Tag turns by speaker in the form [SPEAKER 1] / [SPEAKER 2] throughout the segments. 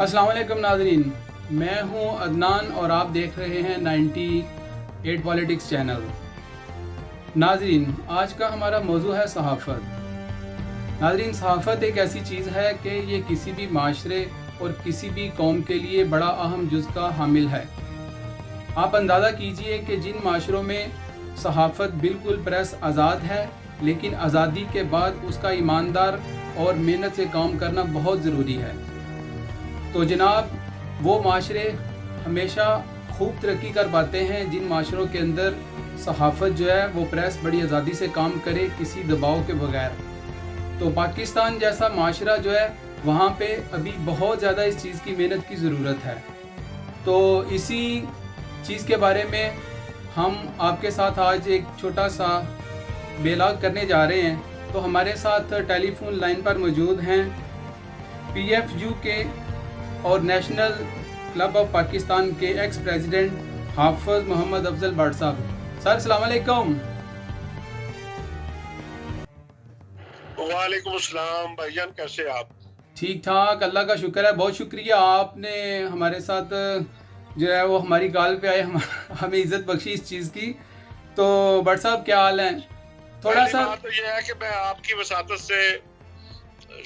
[SPEAKER 1] अस्सलाम वालेकुम नाज़रीन, मैं हूं अदनान और आप देख रहे हैं 98 पॉलिटिक्स चैनल। नाज़रीन, आज का हमारा मौजू है सहाफ़त। नाज़रीन, सहाफ़त एक ऐसी चीज़ है कि ये किसी भी माशरे और किसी भी कौम के लिए बड़ा अहम जुज़ का हामिल है। आप अंदाज़ा कीजिए कि जिन माशरों में सहाफ़त बिल्कुल प्रेस आज़ाद है, लेकिन आज़ादी के बाद उसका ईमानदार और मेहनत से काम करना बहुत ज़रूरी है। तो जनाब, वो माशरे हमेशा खूब तरक्की कर पाते हैं जिन माशरों के अंदर सहाफ़त जो है वो प्रेस बड़ी आज़ादी से काम करे, किसी दबाव के बगैर। तो पाकिस्तान जैसा माशरा जो है वहाँ पे अभी बहुत ज़्यादा इस चीज़ की मेहनत की ज़रूरत है। तो इसी चीज़ के बारे में हम आपके साथ आज एक छोटा सा बेलाग करने जा रहे हैं। तो हमारे साथ टेलीफोन लाइन पर मौजूद हैं PFU के और नेशनल क्लब ऑफ पाकिस्तान के एक्स प्रेसिडेंट हाफिज मोहम्मद अफजल भट्ट साहब। सर अस्सलाम वालेकुम।
[SPEAKER 2] वालेकुम अस्सलाम भाईजान, कैसे आप?
[SPEAKER 1] ठीक ठाक, अल्लाह का शुक्र है। बहुत शुक्रिया, आपने हमारे साथ जो है वो हमारी कॉल पे आए, हमें इज़्ज़त बख्शी इस चीज़ की। तो भट्ट साहब, क्या हाल है? थोड़ा
[SPEAKER 2] पहली
[SPEAKER 1] सा
[SPEAKER 2] बात तो यह है कि मैं आपकी वसातत से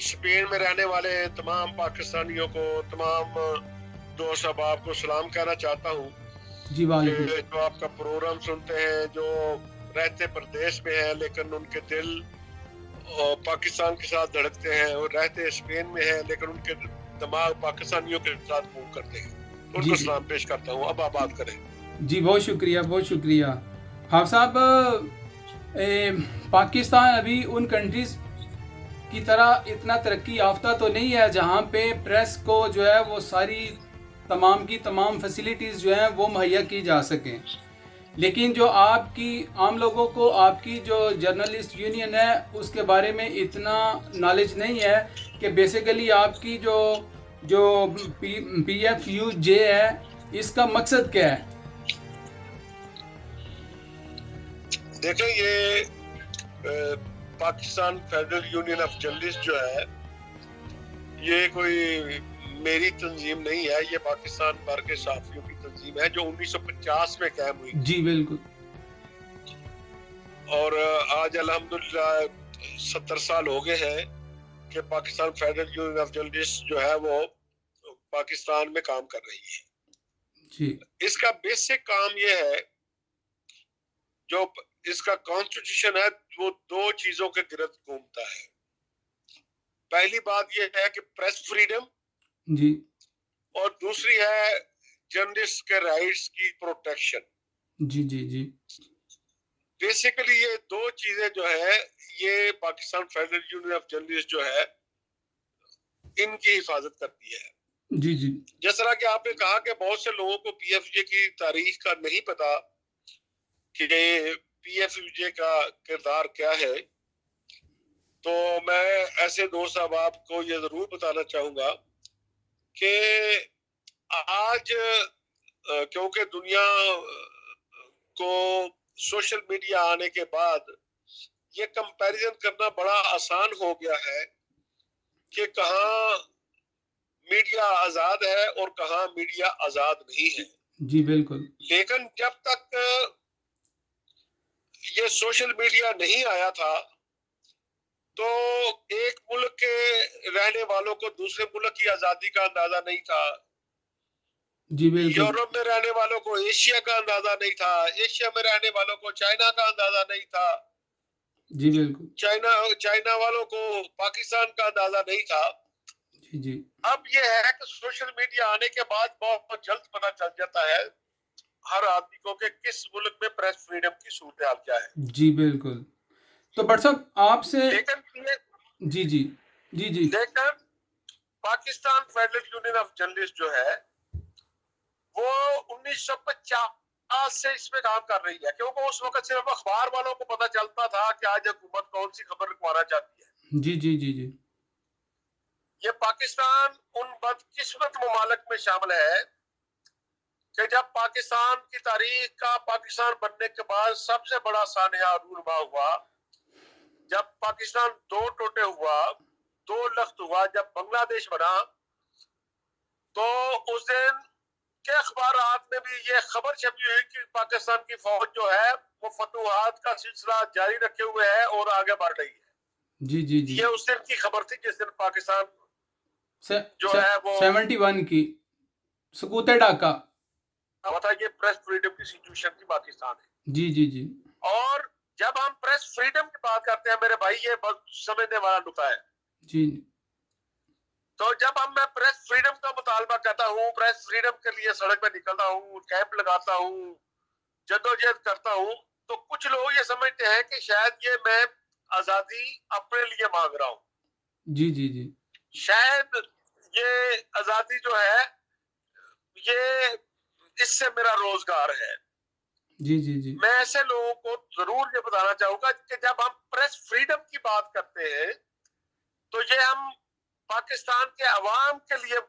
[SPEAKER 2] स्पेन में रहने वाले तमाम पाकिस्तानियों को, तमाम दोस्त अहबाब को सलाम कहना चाहता हूँ
[SPEAKER 1] जी
[SPEAKER 2] कि
[SPEAKER 1] वालेकुम।
[SPEAKER 2] जो आपका प्रोग्राम सुनते हैं, जो रहते प्रदेश में हैं लेकिन उनके दिल पाकिस्तान के साथ धड़कते हैं, और रहते स्पेन में हैं लेकिन उनके दिमाग पाकिस्तानियों के साथ मूव करते हैं,
[SPEAKER 1] जी
[SPEAKER 2] उनको
[SPEAKER 1] जी
[SPEAKER 2] सलाम पेश करता हूँ। अब आप बात करें।
[SPEAKER 1] जी, बहुत शुक्रिया, बहुत शुक्रिया। हाफ साहब, पाकिस्तान अभी उन कंट्रीज़ की तरह इतना तरक्की याफ्ता तो नहीं है जहाँ पे प्रेस को जो है वो सारी तमाम की तमाम फैसिलिटीज़ जो हैं वो मुहैया की जा सकें। लेकिन जो आपकी आम लोगों को आपकी जो जर्नलिस्ट यूनियन है उसके बारे में इतना नॉलेज नहीं है कि बेसिकली आपकी जो जो PFUJ है, इसका मकसद क्या है?
[SPEAKER 2] देखें, ये Pakistan federal union of journalist जो है, ये कोई मेरी तंजीम नहीं है। ये पाकिस्तान भर के साथियों की तंजीम है जो 1950 में कायम हुई थी।
[SPEAKER 1] जी बिल्कुल।
[SPEAKER 2] और आज अल्हम्दुलिल्लाह 70 साल हो गए हैं कि Pakistan federal union of journalist जो है वो पाकिस्तान में काम कर रही है।
[SPEAKER 1] जी
[SPEAKER 2] इसका बेसिक काम ये है, जो इसका कॉन्स्टिट्यूशन है, वो दो चीजों के गिरद घूमता है। पहली बात ये है कि प्रेस फ्रीडम,
[SPEAKER 1] जी
[SPEAKER 2] और दूसरी है जर्नलिस्ट के राइट्स की प्रोटेक्शन।
[SPEAKER 1] जी जी जी
[SPEAKER 2] बेसिकली ये दो चीजें जो है, ये Pakistan federal union of journalist जो है, इनकी हिफाजत करती है।
[SPEAKER 1] जी जी
[SPEAKER 2] जिस तरह कि आपने कहा कि बहुत से लोगों को पीएफजे की तारीख का नहीं पता कि पीएफजे का किरदार क्या है, तो मैं ऐसे दोस्त अहबाब को ये जरूर बताना चाहूंगा कि आज क्योंकि दुनिया को सोशल मीडिया आने के बाद ये कंपैरिजन करना बड़ा आसान हो गया है कि कहाँ मीडिया आजाद है और कहाँ मीडिया आजाद नहीं है।
[SPEAKER 1] जी बिल्कुल।
[SPEAKER 2] लेकिन जब तक ये सोशल मीडिया नहीं आया था, तो एक मुल्क के रहने वालों को दूसरे मुल्क की आजादी का अंदाजा नहीं था।
[SPEAKER 1] जी बिल्कुल।
[SPEAKER 2] यूरोप में रहने वालों को एशिया का अंदाजा नहीं था। एशिया में रहने वालों को चाइना का अंदाजा नहीं था।
[SPEAKER 1] जी बिल्कुल।
[SPEAKER 2] चाइना चाइना वालों को पाकिस्तान का अंदाजा नहीं था।
[SPEAKER 1] जी जी
[SPEAKER 2] अब ये है कि सोशल मीडिया आने के बाद बहुत जल्द पता चल जाता है हर आदमी को कि किस मुल्क में प्रेस फ्रीडम की सूरत हाल क्या है।
[SPEAKER 1] जी बिल्कुल। तो भट्ट साहब आपसे
[SPEAKER 2] लेकिन
[SPEAKER 1] जी जी जी जी
[SPEAKER 2] लेकिन Pakistan federal union of journalist जो है, वो 1950 से इसमें काम कर रही है, क्योंकि उस वक्त सिर्फ अखबार वालों को पता चलता था कि आज हुकूमत कौन सी खबर लिखवाना चाहती है।
[SPEAKER 1] जी जी जी जी
[SPEAKER 2] ये पाकिस्तान उन बदकिस्मत ममालिक में शामिल है कि जब पाकिस्तान की तारीख का पाकिस्तान बनने के बाद सबसे बड़ा सानिया रूरमा हुआ, जब पाकिस्तान दो टोटे हुआ, दो लख्त हुआ, जब बांग्लादेश बना, तो उस दिन के अखबारात में भी ये खबर छपी हुई कि पाकिस्तान की फौज जो है वो फतूहात का सिलसिला जारी रखे हुए है और आगे बढ़ रही है।
[SPEAKER 1] जी जी जी।
[SPEAKER 2] ये उस दिन की खबर थी जिस दिन पाकिस्तान जो
[SPEAKER 1] से,
[SPEAKER 2] है वो
[SPEAKER 1] 71 की सकूत ढाका।
[SPEAKER 2] पता, ये प्रेस फ्रीडम की सिचुएशन की पाकिस्तान है।
[SPEAKER 1] जी जी जी।
[SPEAKER 2] और जब हम प्रेस फ्रीडम की बात करते हैं मेरे भाई, ये बहुत समझने वाला नुकता है।
[SPEAKER 1] जी
[SPEAKER 2] तो जब मैं प्रेस फ्रीडम का मुतालबा करता हूँ, प्रेस फ्रीडम के लिए सड़क पे निकलता हूँ, कैंप लगाता हूँ, जद्दोजहद करता हूँ, तो कुछ लोग ये समझते हैं कि शायद ये मैं आजादी अपने लिए मांग रहा हूँ,
[SPEAKER 1] जी जी जी।
[SPEAKER 2] शायद ये आजादी जो है ये इससे मेरा रोजगार है।
[SPEAKER 1] जी जी जी।
[SPEAKER 2] मैं ऐसे लोगों को जरूर ये बताना चाहूंगा कि जब हम प्रेस फ्रीडम की बात करते हैं तो ये हम पाकिस्तान के अवाम के लिए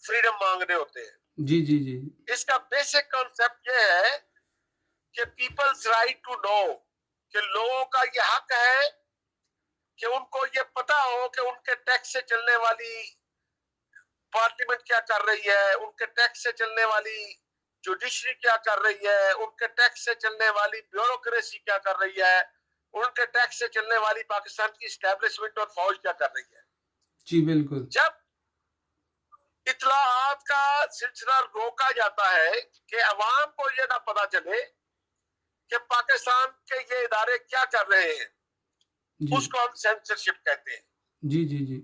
[SPEAKER 2] फ्रीडम मांग रहे होते हैं।
[SPEAKER 1] जी जी जी।
[SPEAKER 2] इसका बेसिक कॉन्सेप्ट ये है कि पीपल्स राइट टू नो, कि लोगों का ये हक है कि उनको ये पता हो कि उनके टैक्स से चलने वाली पार्लियामेंट क्या कर रही है, उनके टैक्स से चलने वाली जुडिशरी क्या कर रही है, उनके टैक्स से चलने वाली ब्यूरोक्रेसी क्या कर रही है, उनके टैक्स से चलने वाली पाकिस्तान की स्टैब्लिशमेंट और फौज क्या कर रही है।
[SPEAKER 1] जी बिल्कुल।
[SPEAKER 2] जब इत्तलाआत का सिलसिला रोका जाता है कि अवाम को ये ना पता चले कि पाकिस्तान के ये इदारे क्या कर रहे हैं,
[SPEAKER 1] जी
[SPEAKER 2] उसको हम सेंसरशिप कहते हैं।
[SPEAKER 1] जी जी जी।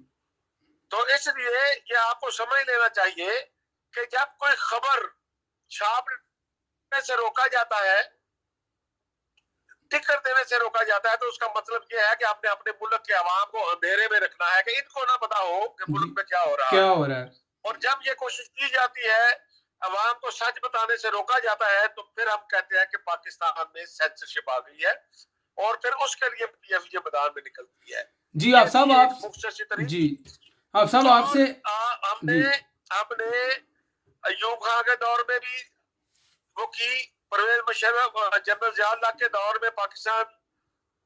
[SPEAKER 2] तो इसलिए ये आपको समझ लेना चाहिए कि जब कोई खबर छापने से रोका जाता है, टिकर देने से रोका जाता है, तो उसका मतलब ये है कि आपने अपने मुल्क के अवाम को अंधेरे में रखना है कि इनको ना पता हो कि मुल्क में क्या हो रहा
[SPEAKER 1] क्या
[SPEAKER 2] है।
[SPEAKER 1] हो रहा है।
[SPEAKER 2] और जब ये कोशिश की जाती है, अवाम को सच बताने से रोका जाता है, तो फिर हम कहते हैं कि पाकिस्तान में सेंसरशिप आ गई है और फिर उसके लिए पीएफजे मैदान में निकलती है।
[SPEAKER 1] जी आप साहब आप जी आप साहब आपसे
[SPEAKER 2] हमने हमने अयूब खान के दौर में भी वो की, परवेज मुशर्रफ जनरल जिया के दौर में पाकिस्तान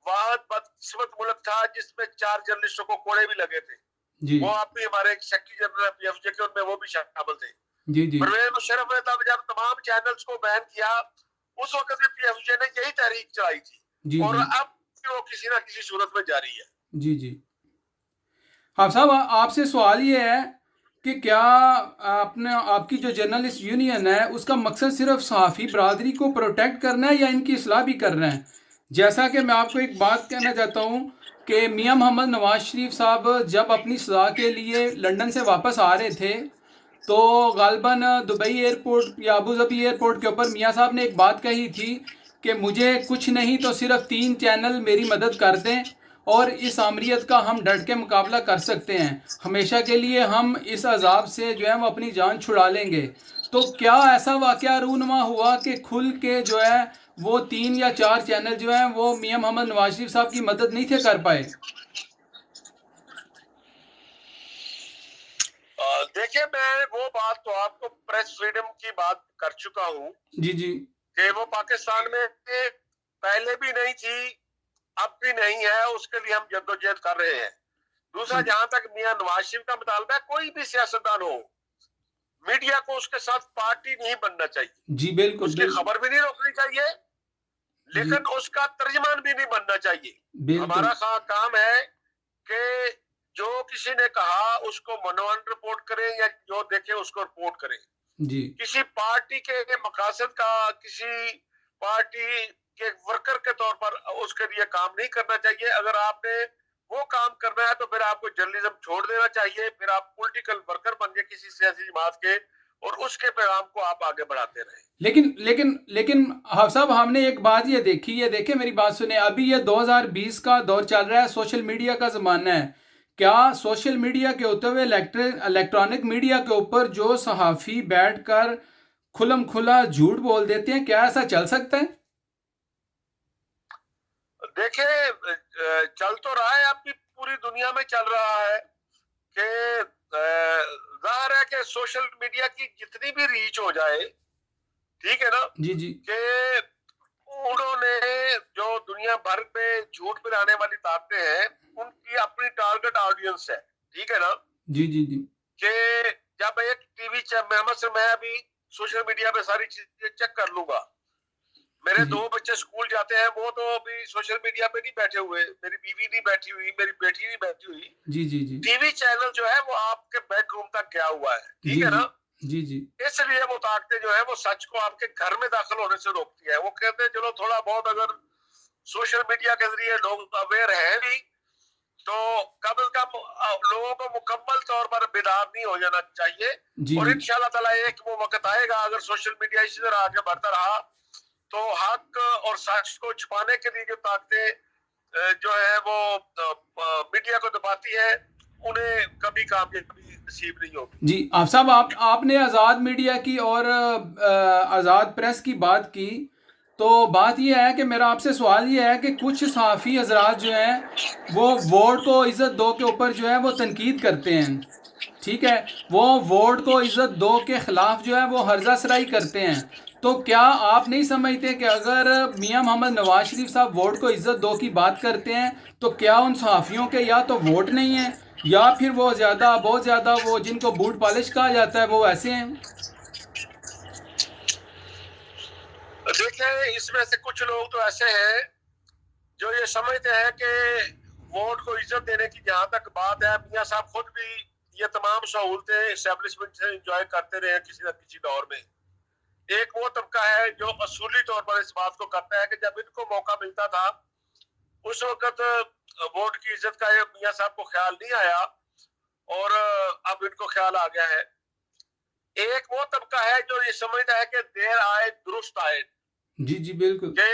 [SPEAKER 2] वाद बदकिस्मत मुल्क था जिसमें 4 जर्नलिस्टों को कोड़े भी लगे थे।
[SPEAKER 1] जी
[SPEAKER 2] वो आप भी हमारे सेक्रेटरी जनरल पीएफजे के, उनमें वो भी शामिल थे।
[SPEAKER 1] जी जी।
[SPEAKER 2] परवेज मुशर्रफ ने तब जब तमाम चैनल्स को बैन किया, उस वक्त भी पीएफजे ने यही तहरीक चलाई थी।
[SPEAKER 1] जी
[SPEAKER 2] और
[SPEAKER 1] जी।
[SPEAKER 2] अब वो किसी ना किसी सूरत में जारी है।
[SPEAKER 1] जी जी। हाँ साहब आपसे सवाल ये है कि क्या आपने आपकी जो जर्नलिस्ट यूनियन है उसका मकसद सिर्फ सहाफ़ी बरादरी को प्रोटेक्ट करना है या इनकी इस्लाह भी करना है। जैसा कि मैं आपको एक बात कहना चाहता हूँ कि मियां मोहम्मद नवाज शरीफ साहब जब अपनी सलाह के लिए लंदन से वापस आ रहे थे तो गालबन दुबई एयरपोर्ट या अबू धाबी एयरपोर्ट के ऊपर मियां साहब ने एक बात कही थी कि मुझे कुछ नहीं तो सिर्फ 3 चैनल मेरी मदद कर दें और इस आमरीत का हम डट के मुकाबला कर सकते हैं, हमेशा के लिए हम इस अजाब से जो है वो अपनी जान छुड़ा लेंगे। तो क्या ऐसा वाकया रूनुमा हुआ कि खुल के जो है वो 3 या 4 चैनल जो हैं वो मियां मोहम्मद नवाज शरीफ साहब की मदद नहीं थे कर पाए?
[SPEAKER 2] देखिए, मैं वो बात तो आपको प्रेस फ्रीडम की बात कर चुका हूँ
[SPEAKER 1] जी जी।
[SPEAKER 2] कि वो पाकिस्तान में पहले भी नहीं थी, अब भी नहीं है, उसके लिए हम जद्दोजहद कर रहे हैं। दूसरा, जहां तक मियां नवाज शरीफ का मुतालबा है, कोई भी सियासतदान हो, मीडिया को उसके साथ पार्टी नहीं बनना चाहिए।
[SPEAKER 1] जी बिल्कुल।
[SPEAKER 2] उसकी खबर भी नहीं रोकनी चाहिए, लेकिन उसका तर्जमान भी नहीं बनना चाहिए। हमारा काम है कि जो किसी ने कहा उसको मनोवन रिपोर्ट करें या जो देखे उसको रिपोर्ट करें।
[SPEAKER 1] जी।
[SPEAKER 2] किसी पार्टी के मकासद का किसी पार्टी के वर्कर के तौर पर उसके लिए काम नहीं करना चाहिए। अगर आपने वो काम करना है तो फिर आपको जर्नलिज्म छोड़ देना चाहिए, फिर आप पॉलिटिकल वर्कर बन गए किसी सियासी जमात के और उसके पैगाम को आप आगे बढ़ाते रहे।
[SPEAKER 1] लेकिन लेकिन लेकिन हाँ साहब, हमने एक बात ये देखी, ये देखे मेरी बात सुने, अभी ये 2020 का दौर चल रहा है, सोशल मीडिया का ज़माना है। क्या सोशल मीडिया के होते हुए इलेक्ट्रॉनिक मीडिया के ऊपर जो सहाफ़ी बैठकर खुलम खुला झूठ बोल देते हैं, क्या ऐसा चल सकता है?
[SPEAKER 2] देखिए, चल तो रहा है, अब भी पूरी दुनिया में चल रहा है कि जाहिर है कि सोशल मीडिया की जितनी भी रीच हो जाए, ठीक है ना,
[SPEAKER 1] जी जी।
[SPEAKER 2] कि उन्होंने जो दुनिया भर में झूठ मिलाने वाली ताकतें हैं, उनकी अपनी टारगेट ऑडियंस है, ठीक है ना,
[SPEAKER 1] जी जी जी।
[SPEAKER 2] कि जब एक टीवी मोहम्मद से मैं अभी सोशल मीडिया पे सारी चीजें चेक कर लूंगा। मेरे
[SPEAKER 1] जी
[SPEAKER 2] 2 बच्चे स्कूल जाते हैं, वो तो अभी सोशल मीडिया पे नहीं बैठे हुए, मेरी बीवी नहीं बैठी हुई, मेरी बेटी नहीं बैठी हुई।
[SPEAKER 1] जी जी जी
[SPEAKER 2] टीवी चैनल जो है वो आपके बेडरूम तक गया हुआ है, ठीक
[SPEAKER 1] जी
[SPEAKER 2] है
[SPEAKER 1] जी
[SPEAKER 2] ना?
[SPEAKER 1] जी जी
[SPEAKER 2] इसलिए वो ताकतें जो है वो सच को आपके घर में दाखिल होने से रोकती है। वो कहते हैं चलो थोड़ा बहुत अगर सोशल मीडिया के जरिए लोग अवेयर है भी, तो कम से कम लोगों को मुकम्मल तौर पर बेदार नहीं हो जाना चाहिए।
[SPEAKER 1] जी
[SPEAKER 2] और
[SPEAKER 1] जी
[SPEAKER 2] इंशाल्लाह ताला एक वो वक्त आएगा, अगर सोशल मीडिया इसी तरह आगे बढ़ता रहा, तो हक और सच को छुपाने के लिए जो ताकतें जो है वो मीडिया को दबाती है, उन्हें कभी कामयाबी नसीब नहीं होगी।
[SPEAKER 1] जी आप साहब, आपने आज़ाद मीडिया की और आज़ाद प्रेस की बात की, तो बात यह है कि मेरा आपसे सवाल ये है कि कुछ सहाफ़ी हजरात जो हैं वो वोट को इज़्ज़त दो के ऊपर जो है वो तनकीद करते हैं, ठीक है, वो वोट को इज़्ज़त दो के ख़िलाफ़ जो है वो हर्जा सराई करते हैं। तो क्या आप नहीं समझते कि अगर मियां मोहम्मद नवाज शरीफ साहब वोट को इज़्ज़त दो की बात करते हैं, तो क्या उन सहाफ़ियों के या तो वोट नहीं है, या फिर वो ज़्यादा बहुत ज़्यादा वो जिनको बूट पॉलिश कहा जाता है वो ऐसे हैं?
[SPEAKER 2] देखिए, इसमें से कुछ लोग तो ऐसे हैं जो ये समझते हैं कि वोट को इज्जत देने की जहां तक बात है, मियां साहब खुद भी ये तमाम सहूलतें एस्टेब्लिशमेंट से एंजॉय करते रहे किसी न किसी दौर में। एक वो तबका है जो असूली तौर पर इस बात को करता है कि जब इनको मौका मिलता था, उस वक्त वोट की इज्जत का ये मियां साहब को ख्याल नहीं आया, और अब इनको ख्याल आ गया है। एक वो तबका है जो ये समझता है कि देर आए दुरुस्त आए,
[SPEAKER 1] जी जी बिल्कुल।
[SPEAKER 2] कि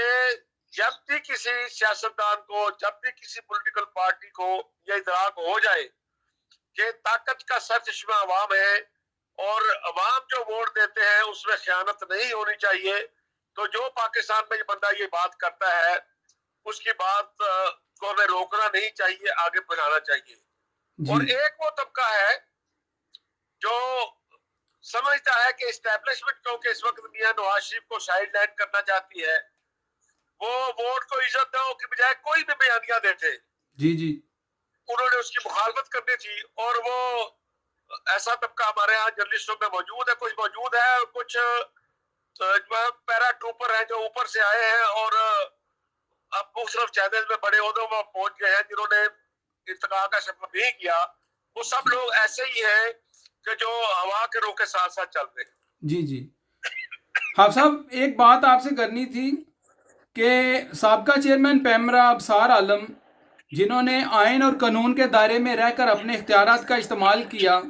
[SPEAKER 2] जब भी किसी सियासतदान को, जब भी किसी पॉलिटिकल पार्टी को ये इदराक हो जाए कि ताकत का सरचश्मा अवाम है, और अवाम जो वोट देते हैं उसमें खयानत नहीं होनी चाहिए, तो जो पाकिस्तान में ये बंदा ये बात करता है, उसकी बात को हमें रोकना नहीं चाहिए, आगे बढ़ाना चाहिए।
[SPEAKER 1] जी
[SPEAKER 2] और एक वो तबका है जो समझता है कि एस्टेब्लिशमेंट क्योंकि इस वक्त मियां नवाज शरीफ को साइड लाइन करना चाहती है, वो वोट को इज्जत दो की बजाय कोई भी बयानियां देते,
[SPEAKER 1] जी जी
[SPEAKER 2] उन्होंने उसकी मुखालफत करनी थी। और वो ऐसा तबका हमारे यहाँ जर्नलिस्टों में मौजूद है, कुछ मौजूद है, और कुछ पैरा ट्रूपर है जो ऊपर से आए हैं और अब मुख्तलिफ चैनल में बड़े ओहदों में पहुंच गए हैं, जिन्होंने इर्तिका का शपथ नहीं किया। वो सब लोग ऐसे ही हैं कि जो हवा के रुख के साथ साथ चल रहे हैं।
[SPEAKER 1] जी जी हाँ साहब, एक बात आपसे करनी थी कि साबका चेयरमैन पैमरा अबसार आलम, जिन्होंने आइन और कानून के दायरे में रहकर अपने इख्तियारात का इस्तेमाल किया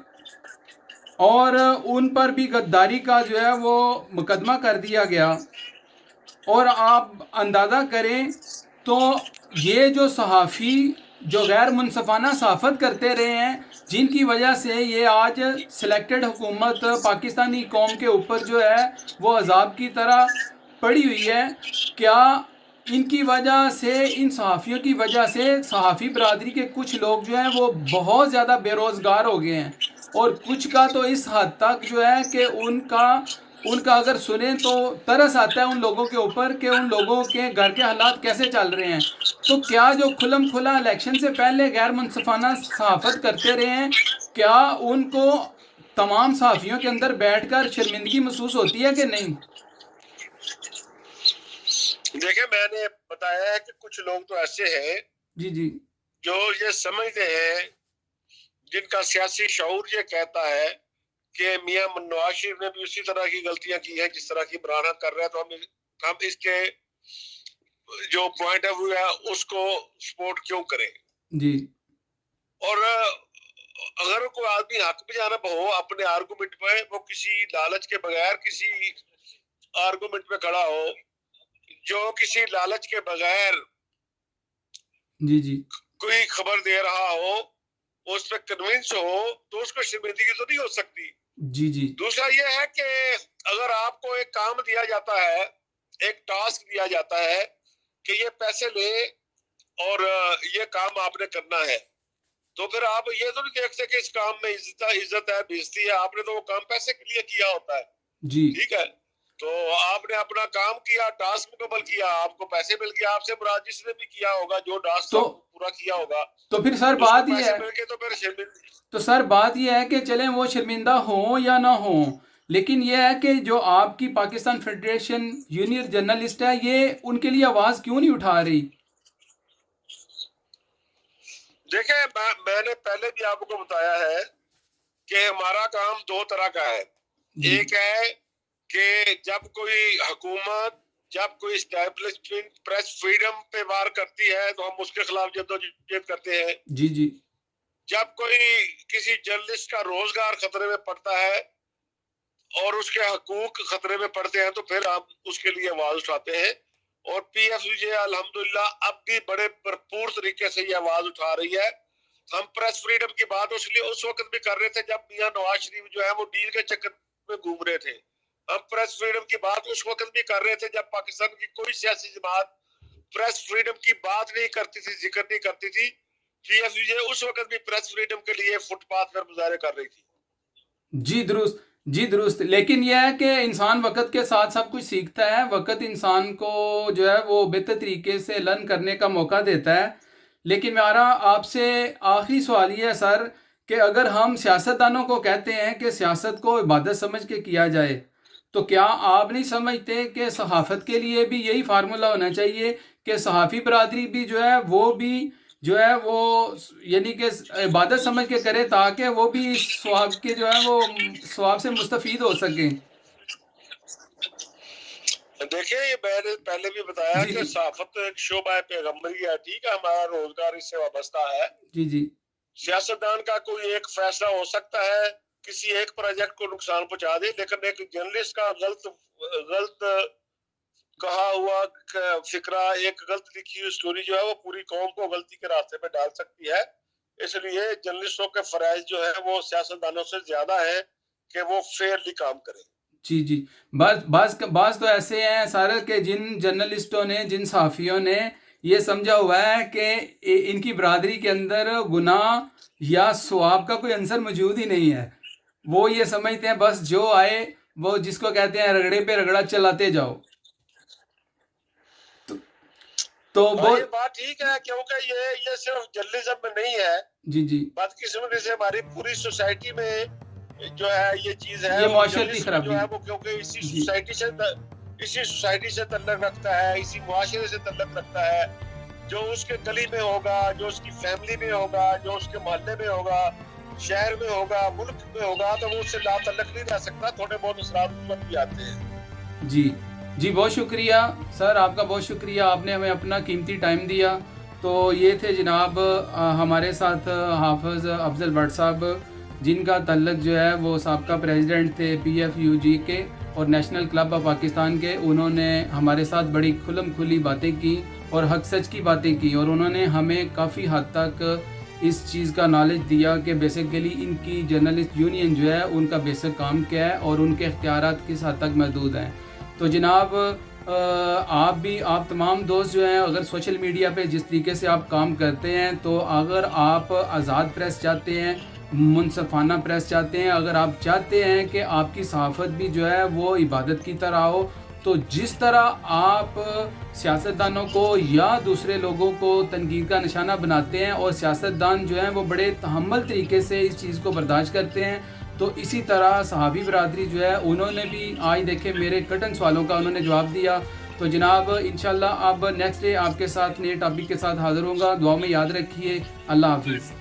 [SPEAKER 1] और उन पर भी गद्दारी का जो है वो मुकदमा कर दिया गया, और आप अंदाज़ा करें तो ये जो सहाफ़ी जो गैर मुनसफ़ाना सहाफ़त करते रहे हैं, जिनकी वजह से ये आज सिलेक्टेड हुकूमत पाकिस्तानी कौम के ऊपर जो है वो अजाब की तरह पड़ी हुई है, क्या इनकी वजह से, इन सहाफ़ियों की वजह से सहाफ़ी बरादरी के कुछ लोग जो हैं वो बहुत ज़्यादा बेरोज़गार हो गए हैं, और कुछ का तो इस हद तक जो है कि उनका उनका अगर सुने तो तरस आता है उन लोगों के ऊपर कि उन लोगों के घर के हालात कैसे चल रहे हैं। तो क्या जो खुलम खुला इलेक्शन से पहले गैर मुनसफाना सहाफत करते रहे हैं, क्या उनको तमाम सहाफ़ियों के अंदर बैठकर शर्मिंदगी महसूस होती है कि नहीं?
[SPEAKER 2] देखिए, मैंने बताया है कि कुछ लोग तो ऐसे हैं
[SPEAKER 1] जी जी
[SPEAKER 2] जो ये समझते हैं, जिनका सियासी शऊर ये कहता है कि मियां नवाज शरीफ ने भी उसी तरह की गलतियां की हैं जिस तरह की इमरान खान कर रहा है, तो हम इसके जो पॉइंट ऑफ व्यू है उसको सपोर्ट क्यों करें।
[SPEAKER 1] जी
[SPEAKER 2] और अगर कोई आदमी हक पे जानब हो अपने आर्गुमेंट पे, वो किसी लालच के बगैर किसी आर्गुमेंट पे खड़ा हो, जो किसी लालच के बगैर
[SPEAKER 1] जी जी
[SPEAKER 2] कोई खबर दे रहा हो, उस पर कन्विंस हो, तो उसको शर्मिंदगी तो नहीं हो सकती।
[SPEAKER 1] जी जी
[SPEAKER 2] दूसरा यह है कि अगर आपको एक काम दिया जाता है, एक टास्क दिया जाता है कि ये पैसे ले और ये काम आपने करना है, तो फिर आप ये तो नहीं देखते कि इस काम में इज्जत है, बेइज्जती है, आपने तो वो काम पैसे के लिए किया होता है,
[SPEAKER 1] जी
[SPEAKER 2] ठीक है। तो आपने अपना काम किया, टास्क मुकम्मल किया, आपको पैसे मिल गए। आपसे मुराद जिसने भी किया होगा, जो टास्क
[SPEAKER 1] तो
[SPEAKER 2] पूरा किया होगा,
[SPEAKER 1] तो फिर सर
[SPEAKER 2] उसको
[SPEAKER 1] बात ये
[SPEAKER 2] पैसे
[SPEAKER 1] है
[SPEAKER 2] मिल गए तो फिर शर्मिंदा।
[SPEAKER 1] तो सर बात यह है कि चलें वो शर्मिंदा हों या ना हों, लेकिन यह है कि जो आपकी पाकिस्तान फेडरेशन जूनियर जर्नलिस्ट है, ये उनके लिए आवाज़ क्यों नहीं उठा रही?
[SPEAKER 2] देखिए, मैंने पहले भी आपको बताया है कि हमारा काम दो तरह का है।
[SPEAKER 1] जी
[SPEAKER 2] एक है कि जब कोई हुकूमत, जब कोई एस्टैब्लिशमेंट प्रेस फ्रीडम पे वार करती है तो हम उसके खिलाफ जद्दोजहद करते हैं।
[SPEAKER 1] जी जी
[SPEAKER 2] जब कोई किसी जर्नलिस्ट का रोजगार खतरे में पड़ता है और उसके हकूक खतरे में पड़ते हैं तो फिर हम उसके लिए आवाज उठाते हैं। और पीएफजे अल्हम्दुलिल्लाह अब भी बड़े भरपूर तरीके से ये आवाज उठा रही है। हम प्रेस फ्रीडम की बात उसलिए उस वक्त भी कर रहे थे जब मियां नवाज शरीफ जो है वो डील के चक्कर में घूम रहे थे। हम प्रेस फ्रीडम की बात उस वक्त भी कर रहे थे जब पाकिस्तान की कोई सियासी जमात प्रेस फ्रीडम की बात नहीं करती थी, जिक्र नहीं करती थी। पीएफजे उस वक्त भी प्रेस फ्रीडम के लिए फुटपाथ पर मुजाहरे कर रही थी।
[SPEAKER 1] जी दुरुस्त। लेकिन यह है कि इंसान वक्त के साथ सब कुछ सीखता है, वक्त इंसान को जो है वो बेहतर तरीके से लर्न करने का मौका देता है। लेकिन मेरा आपसे आखिरी सवाल ये है सर कि अगर हम सियासतदानों को कहते हैं कि सियासत को इबादत समझ के किया जाए, तो क्या आप नहीं समझते कि सहाफ़त के लिए भी यही फार्मूला होना चाहिए कि सहाफ़ी बरादरी भी जो है वो भी जो है वो यानी कि इबादत समझ के करे, ताकि वो भी स्वाब के जो है वो स्वाब से मुस्तफ़ीद हो सकें?
[SPEAKER 2] देखिए, ये मैंने पहले भी बताया
[SPEAKER 1] जी
[SPEAKER 2] कि
[SPEAKER 1] जी
[SPEAKER 2] सहाफत एक शोबा पैगम्बरी है। ठीक है, हमारा रोजगार इससे वाबस्ता है।
[SPEAKER 1] जी जी
[SPEAKER 2] सियासतदान का कोई एक फैसला हो सकता है किसी एक प्रोजेक्ट को नुकसान पहुंचा दे, लेकिन एक जर्नलिस्ट का गलत कहा हुआ फिक्रा, एक गलत लिखी हुई स्टोरी जो है वो पूरी कौम को गलती के रास्ते पे डाल सकती है। इसलिए जर्नलिस्टों के फराइज जो है वो सियासतदानों से ज्यादा है कि वो फेयरली काम करें।
[SPEAKER 1] जी जी बाज तो ऐसे हैं सारे के जिन जर्नलिस्टों ने, जिन सहाफ़ियों ने ये समझा हुआ है कि इनकी बरादरी के अंदर गुनाह या सवाब का कोई अंसर मौजूद ही नहीं है। वो ये समझते हैं बस जो आए वो, जिसको कहते हैं रगड़े पे रगड़ा चलाते जाओ। तो, तो वो
[SPEAKER 2] ये बात ठीक है, क्योंकि ये सिर्फ जर्नलिज्म में नहीं है।
[SPEAKER 1] जी जी
[SPEAKER 2] बदकिस्मती से हमारी पूरी सोसाइटी में जो है ये चीज है,
[SPEAKER 1] ये
[SPEAKER 2] और
[SPEAKER 1] मुआशरती
[SPEAKER 2] जर्नलिज्म
[SPEAKER 1] खराबी
[SPEAKER 2] जो है वो क्योंकि इसी
[SPEAKER 1] जी
[SPEAKER 2] सोसाइटी से तल्लक रखता है, इसी मुआशरे से तल्लक रखता है। जो उसके गली में होगा, जो उसकी फैमिली में होगा, जो उसके मोहल्ले में होगा, शहर में होगा, मुल्क में होगा, तो वो उससे ला तल्लक नहीं रह सकता। थोड़े बहुत असरार उस पर भी आते हैं।
[SPEAKER 1] जी जी बहुत शुक्रिया सर, आपका बहुत शुक्रिया, आपने हमें अपना कीमती टाइम दिया। तो ये थे जनाब हमारे साथ हाफिज़ अफजल भट्ट साहब, जिनका तल्लक जो है वो साबका प्रेसिडेंट थे PFUG के और नेशनल क्लब ऑफ पाकिस्तान के। उन्होंने हमारे साथ बड़ी खुलम खुली बातें की और हक सच की बातें की, और उन्होंने हमें काफ़ी हद तक इस चीज़ का नॉलेज दिया कि बेसिकली इनकी जर्नलिस्ट यूनियन जो है उनका बेसिक काम क्या है और उनके इख्तियारात किस हद तक महदूद हैं। तो जनाब आप तमाम दोस्त जो हैं, अगर सोशल मीडिया पे जिस तरीके से आप काम करते हैं, तो अगर आप आज़ाद प्रेस चाहते हैं, मुनसफ़ाना प्रेस चाहते हैं, अगर आप चाहते हैं कि आपकी सहाफ़त भी जो है वो इबादत की तरह हो, तो जिस तरह आप सियासतदानों को या दूसरे लोगों को तनकीद का निशाना बनाते हैं और सियासतदान जो हैं वो बड़े तहम्मुल तरीके से इस चीज़ को बर्दाश्त करते हैं, तो इसी तरह सहाबी बरादरी जो है उन्होंने भी आज देखे मेरे कटन सवालों का उन्होंने जवाब दिया। तो जनाब इंशाल्लाह अब नेक्स्ट डे आपके साथ नए टॉपिक के साथ हाज़िर होऊंगा। दुआ में याद रखिए। अल्लाह हाफिज़।